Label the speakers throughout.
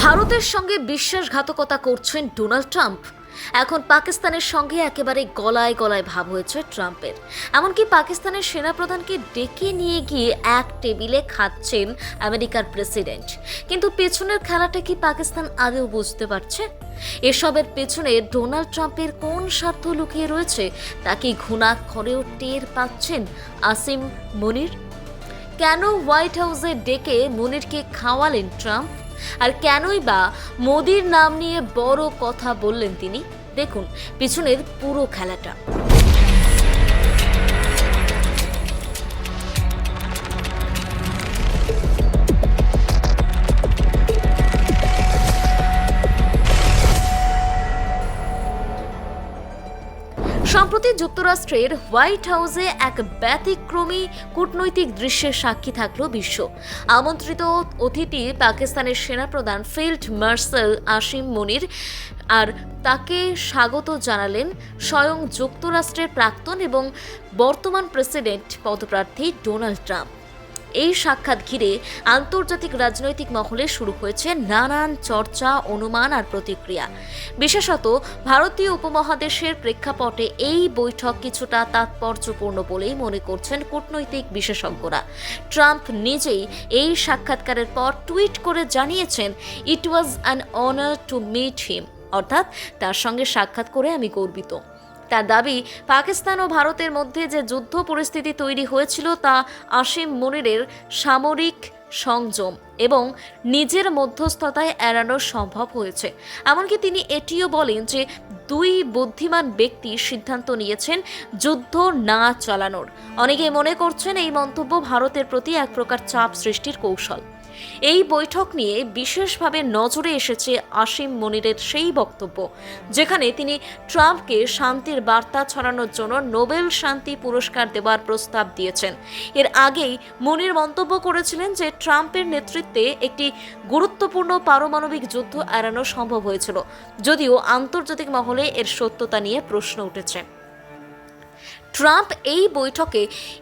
Speaker 1: ভারতের সঙ্গে বিশ্বাসঘাতকতা করছেন ডোনাল্ড ট্রাম্প। এখন পাকিস্তানের সঙ্গে একেবারে গলায় গলায় ভাব হয়েছে ট্রাম্পের। এমনকি পাকিস্তানের সেনাপ্রধানকে ডেকে নিয়ে গিয়ে এক টেবিলে খাচ্ছেন আমেরিকার প্রেসিডেন্ট। কিন্তু পেছনের খেলাটা কি পাকিস্তান আগেও বুঝতে পারছে? এসবের পেছনে ডোনাল্ড ট্রাম্পের কোন স্বার্থ লুকিয়ে রয়েছে তা কি ঘুণাক্ষরেও টের পাচ্ছেন আসিম মুনির? কেন হোয়াইট হাউসে ডেকে মুনিরকে খাওয়ালেন ট্রাম্প? আর কেনই বা মোদির নাম নিয়ে বড় কথা বললেন তিনি? দেখুন পিছনের পুরো খেলাটা। সম্প্রতি যুক্তরাষ্ট্রের হোয়াইট হাউসে এক ব্যতিক্রমী কূটনৈতিক দৃশ্যের সাক্ষী থাকল বিশ্ব। আমন্ত্রিত অতিথি পাকিস্তানের সেনাপ্রধান ফিল্ড মার্শাল আসিম মুনির, আর তাকে স্বাগত জানালেন স্বয়ং যুক্তরাষ্ট্রের প্রাক্তন এবং বর্তমান প্রেসিডেন্ট পদপ্রার্থী ডোনাল্ড ট্রাম্প। এই সাক্ষাৎ ঘিরে আন্তর্জাতিক রাজনৈতিক মহলে শুরু হয়েছে নানান চর্চা, অনুমান আর প্রতিক্রিয়া। বিশেষত ভারতীয় উপমহাদেশের প্রেক্ষাপটে এই বৈঠক কিছুটা তাৎপর্যপূর্ণ বলেই মনে করছেন কূটনৈতিক বিশেষজ্ঞরা। ট্রাম্প নিজেই এই সাক্ষাৎকারের পর টুইট করে জানিয়েছেন, it was an honour to meet him, অর্থাৎ তার সঙ্গে সাক্ষাৎ করে আমি গর্বিত। তার দাবি, পাকিস্তান ও ভারতের মধ্যে যে যুদ্ধ পরিস্থিতি তৈরি হয়েছিল তা আসিম মুনিরের সামরিক সংযম এবং নিজের মধ্যস্থতায় এড়ানো সম্ভব হয়েছে। এমনকি তিনি এটিও বলেন যে দুই বুদ্ধিমান ব্যক্তি সিদ্ধান্ত নিয়েছেন যুদ্ধ না চালানোর। অনেকেই মনে করছেন এই মন্তব্য ভারতের প্রতি এক প্রকার চাপ সৃষ্টির কৌশল। এই বৈঠক নিয়ে বিশেষভাবে নজরে এসেছে আসিম মুনিরের সেই বক্তব্য যেখানে তিনি ট্রাম্পকে শান্তির বার্তা ছড়ানোর জন্য নোবেল শান্তি পুরস্কার দেওয়ার প্রস্তাব দিয়েছেন। এর আগেই মুনির মন্তব্য করেছিলেন যে ট্রাম্পের নেতৃত্বে একটি গুরুত্বপূর্ণ পারমাণবিক যুদ্ধ এড়ানো সম্ভব হয়েছিল, যদিও আন্তর্জাতিক মহলে এর সত্যতা নিয়ে প্রশ্ন উঠেছে। ট্রাম্প এই বৈঠকে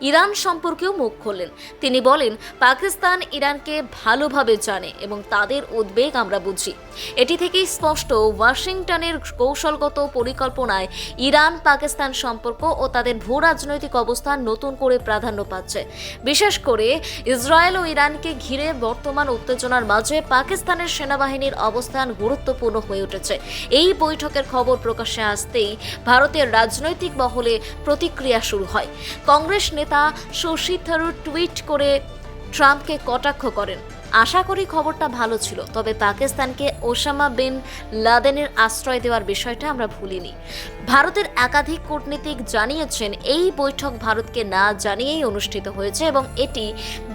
Speaker 1: ইরান সম্পর্কেও মুখ খোলেন। তিনি বলেন, পাকিস্তান ইরানকে ভালোভাবে জানে এবং তাদের উদ্বেগ আমরা বুঝি। এটি থেকেই স্পষ্ট ওয়াশিংটনের কৌশলগত পরিকল্পনায় ইরান পাকিস্তান সম্পর্ক ও তাদের ভূ রাজনৈতিক অবস্থান নতুন করে প্রাধান্য পাচ্ছে। বিশেষ করে ইসরায়েল ও ইরানকে ঘিরে বর্তমান উত্তেজনার মাঝে পাকিস্তানের সেনাবাহিনীর অবস্থান গুরুত্বপূর্ণ হয়ে উঠেছে। এই বৈঠকের খবর প্রকাশ্যে আসতেই ভারতের রাজনৈতিক মহলে প্রতিক্রিয়া শুরু হয়। কংগ্রেস নেতা শশী থারুর টুইট করে ট্রাম্পকে কটাক্ষ করেন, আশা করি খবরটা ভালো ছিল, তবে পাকিস্তানকে ওসামা বিন লাদেনের আশ্রয় দেওয়ার বিষয়টা আমরা ভুলিনি। ভারতের একাধিক কূটনীতিক জানিয়েছেন এই বৈঠক ভারতকে না জানিয়েই অনুষ্ঠিত হয়েছে এবং এটি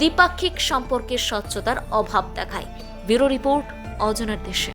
Speaker 1: দ্বিপাক্ষিক সম্পর্কের স্বচ্ছতার অভাব দেখায়। ব্যুরো রিপোর্ট, অজানার দেশে।